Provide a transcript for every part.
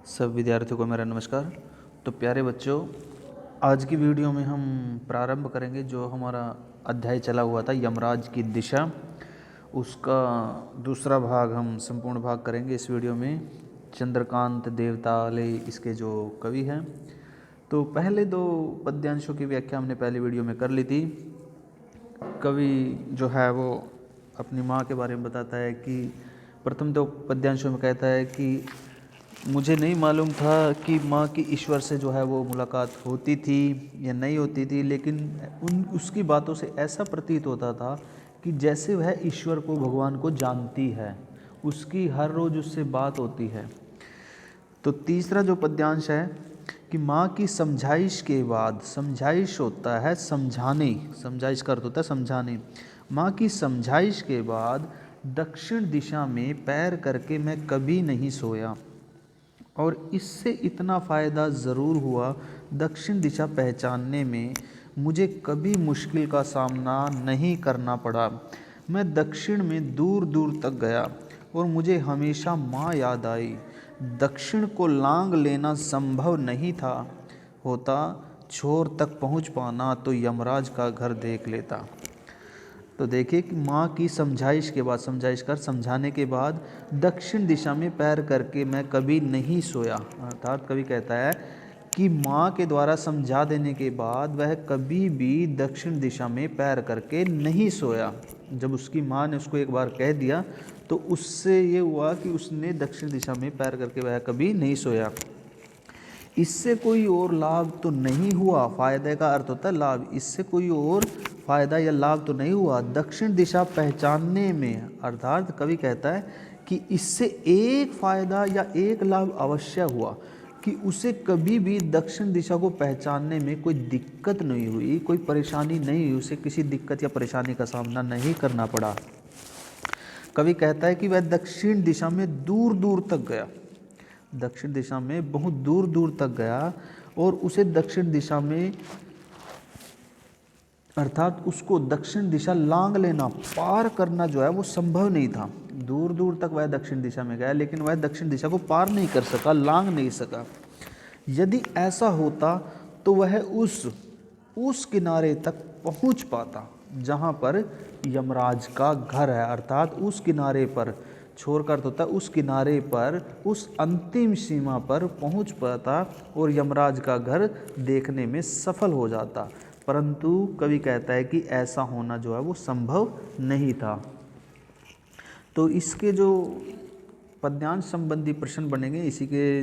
सब विद्यार्थियों को मेरा नमस्कार। तो प्यारे बच्चों, आज की वीडियो में हम प्रारंभ करेंगे जो हमारा अध्याय चला हुआ था यमराज की दिशा, उसका दूसरा भाग हम संपूर्ण भाग करेंगे इस वीडियो में। चंद्रकांत देवताले इसके जो कवि हैं। तो पहले दो पद्यांशों की व्याख्या हमने पहली वीडियो में कर ली थी। कवि जो है वो अपनी माँ के बारे में बताता है कि प्रथम दो पद्यांशों में कहता है कि मुझे नहीं मालूम था कि माँ की ईश्वर से जो है वो मुलाकात होती थी या नहीं होती थी, लेकिन उसकी बातों से ऐसा प्रतीत होता था कि जैसे वह ईश्वर को, भगवान को जानती है, उसकी हर रोज़ उससे बात होती है। तो तीसरा जो पद्यांश है कि माँ की समझाइश के बाद, समझाइश होता है समझाने, समझाइश का अर्थ होता है समझाने। माँ की समझाइश के बाद दक्षिण दिशा में पैर करके मैं कभी नहीं सोया, और इससे इतना फ़ायदा ज़रूर हुआ, दक्षिण दिशा पहचानने में मुझे कभी मुश्किल का सामना नहीं करना पड़ा। मैं दक्षिण में दूर दूर तक गया और मुझे हमेशा माँ याद आई। दक्षिण को लांग लेना संभव नहीं था होता, छोर तक पहुँच पाना तो यमराज का घर देख लेता। तो देखिए कि माँ की समझाइश के बाद, समझाइश कर समझाने के बाद दक्षिण दिशा में पैर करके मैं कभी नहीं सोया। अर्थात कवि कहता है कि माँ के द्वारा समझा देने के बाद वह कभी भी दक्षिण दिशा में पैर करके नहीं सोया। जब उसकी माँ ने उसको एक बार कह दिया तो उससे ये हुआ कि उसने दक्षिण दिशा में पैर करके वह कभी नहीं सोया। इससे कोई और लाभ तो नहीं हुआ, फायदे का अर्थ होता है लाभ। इससे कोई और फायदा या लाभ तो नहीं हुआ दक्षिण दिशा पहचानने में। अर्थात कवि कहता है कि इससे एक फायदा या एक लाभ अवश्य हुआ कि उसे कभी भी दक्षिण दिशा को पहचानने में कोई दिक्कत नहीं हुई, कोई परेशानी नहीं हुई, उसे किसी दिक्कत या परेशानी का सामना नहीं करना पड़ा। कवि कहता है कि वह दक्षिण दिशा में दूर दूर तक गया, दक्षिण दिशा में बहुत दूर दूर तक गया, और उसे दक्षिण दिशा में, अर्थात उसको दक्षिण दिशा लांग लेना, पार करना जो है वो संभव नहीं था। दूर दूर तक वह दक्षिण दिशा में गया, लेकिन वह दक्षिण दिशा को पार नहीं कर सका, लांग नहीं सका। यदि ऐसा होता तो वह उस किनारे तक पहुंच पाता जहां पर यमराज का घर है। अर्थात उस किनारे पर, छोर का अर्थ होता है उस किनारे पर, उस अंतिम सीमा पर पहुंच पाता और यमराज का घर देखने में सफल हो जाता। परंतु कवि कहता है कि ऐसा होना जो है वो संभव नहीं था। तो इसके जो पद्यांश संबंधी प्रश्न बनेंगे इसी के।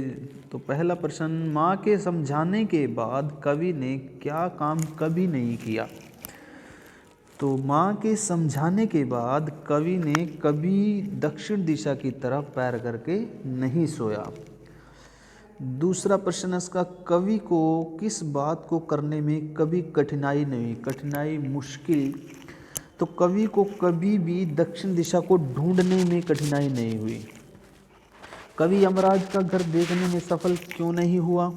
तो पहला प्रश्न, माँ के समझाने के बाद कवि ने क्या काम कभी नहीं किया। तो माँ के समझाने के बाद कवि ने कभी दक्षिण दिशा की तरफ पैर करके नहीं सोया। दूसरा प्रश्न इसका, कवि को किस बात को करने में कभी कठिनाई नहीं, कठिनाई मुश्किल। तो कवि को कभी भी दक्षिण दिशा को ढूंढने में कठिनाई नहीं हुई। कवि यमराज का घर देखने में सफल क्यों नहीं हुआ।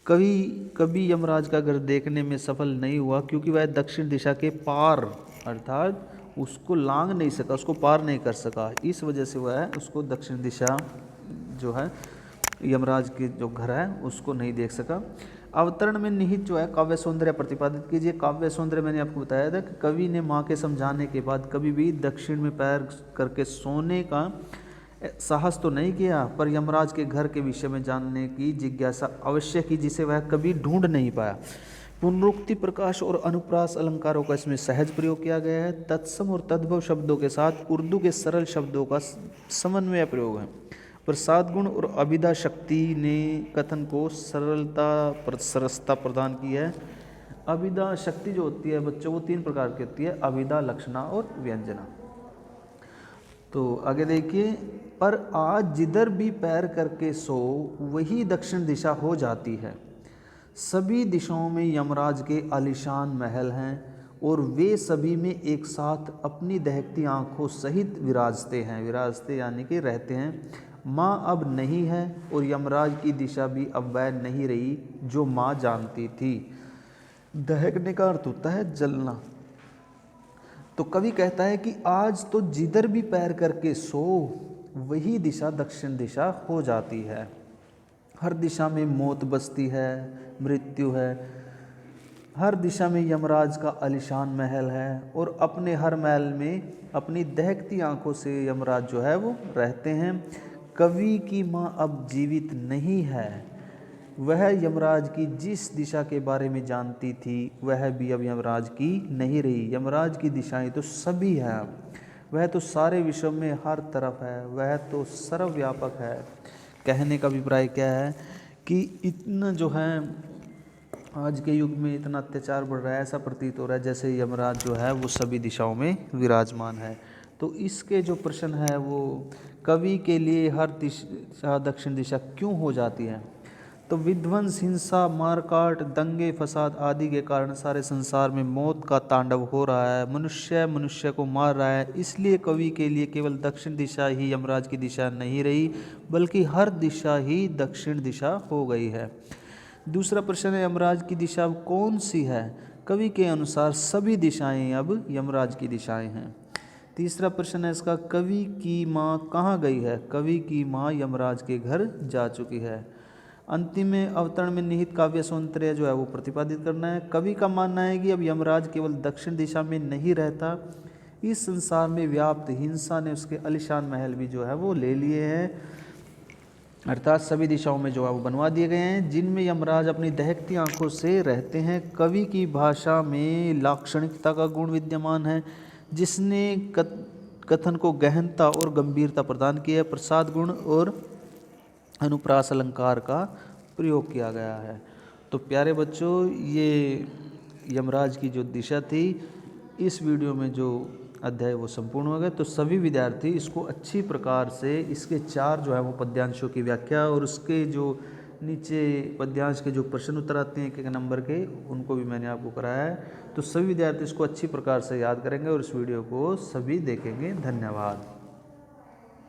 कवि कभी यमराज का घर देखने में सफल नहीं हुआ क्योंकि वह दक्षिण दिशा के पार, अर्थात उसको लांग नहीं सका, उसको पार नहीं कर सका। इस वजह से वह उसको दक्षिण दिशा जो है यमराज के जो घर है उसको नहीं देख सका। अवतरण में निहित जो है काव्य सौंदर्य प्रतिपादित कीजिए। काव्य सौंदर्य मैंने आपको बताया था कि कवि ने माँ के समझाने के बाद कभी भी दक्षिण में पैर करके सोने का साहस तो नहीं किया, पर यमराज के घर के विषय में जानने की जिज्ञासा अवश्य की, जिसे वह कभी ढूंढ नहीं पाया। पुनरुक्ति, प्रकाश और अनुप्रास अलंकारों का इसमें सहज प्रयोग किया गया है। तत्सम और तद्भव शब्दों के साथ उर्दू के सरल शब्दों का समन्वय प्रयोग है। प्रसाद गुण और अभिधा शक्ति ने कथन को सरसता प्रदान की है। अभिधा शक्ति जो होती है बच्चों, वो तीन प्रकार की होती है, अभिधा, लक्षणा और व्यंजना। तो आगे देखिए, पर आज जिधर भी पैर करके सो वही दक्षिण दिशा हो जाती है। सभी दिशाओं में यमराज के आलीशान महल हैं और वे सभी में एक साथ अपनी दहकती आंखों सहित विराजते हैं, विराजते यानी कि रहते हैं। माँ अब नहीं है और यमराज की दिशा भी अब वह नहीं रही जो माँ जानती थी। दहकने का अर्थ होता है जलना। तो कवि कहता है कि आज तो जिधर भी पैर करके सो वही दिशा दक्षिण दिशा हो जाती है। हर दिशा में मौत बसती है, मृत्यु है। हर दिशा में यमराज का आलीशान महल है और अपने हर महल में अपनी दहकती आंखों से यमराज जो है वो रहते हैं। कवि की माँ अब जीवित नहीं है। वह यमराज की जिस दिशा के बारे में जानती थी वह भी अब यमराज की नहीं रही। यमराज की दिशाएं तो सभी हैं, वह तो सारे विश्व में हर तरफ है, वह तो सर्वव्यापक है। कहने का अभिप्राय क्या है कि इतना जो है आज के युग में इतना अत्याचार बढ़ रहा है, ऐसा प्रतीत हो रहा है जैसे यमराज जो है वो सभी दिशाओं में विराजमान है। तो इसके जो प्रश्न है वो कवि के लिए हर दिशा दक्षिण दिशा क्यों हो जाती है। तो विध्वंस, हिंसा, मारकाट, दंगे फसाद आदि के कारण सारे संसार में मौत का तांडव हो रहा है। मनुष्य मनुष्य को मार रहा है। इसलिए कवि के लिए केवल दक्षिण दिशा ही यमराज की दिशा नहीं रही, बल्कि हर दिशा ही दक्षिण दिशा हो गई है। दूसरा प्रश्न है, यमराज की दिशा अब कौन सी है। कवि के अनुसार सभी दिशाएं अब यमराज की दिशाएं हैं। तीसरा प्रश्न है इसका, कवि की माँ कहाँ गई है। कवि की माँ यमराज के घर जा चुकी है। अंतिम में अवतरण में निहित काव्य सौंदर्य जो है वो प्रतिपादित करना है। कवि का मानना है कि अब यमराज केवल दक्षिण दिशा में नहीं रहता, इस संसार में व्याप्त हिंसा ने उसके आलीशान महल भी जो है वो ले लिए हैं, अर्थात सभी दिशाओं में जो है वो बनवा दिए गए हैं, जिनमें यमराज अपनी दहकती आंखों से रहते हैं। कवि की भाषा में लाक्षणिकता का गुण विद्यमान है, जिसने कथन को गहनता और गंभीरता प्रदान किया है। प्रसाद गुण और अनुप्रास अलंकार का प्रयोग किया गया है। तो प्यारे बच्चों, ये यमराज की जो दिशा थी, इस वीडियो में जो अध्याय वो संपूर्ण हो गए। तो सभी विद्यार्थी इसको अच्छी प्रकार से, इसके 4 जो है वो पद्यांशों की व्याख्या और उसके जो नीचे पद्यांश के जो प्रश्न उत्तर आते हैं एक नंबर के, उनको भी मैंने आपको कराया है। तो सभी विद्यार्थी इसको अच्छी प्रकार से याद करेंगे और इस वीडियो को सभी देखेंगे। धन्यवाद।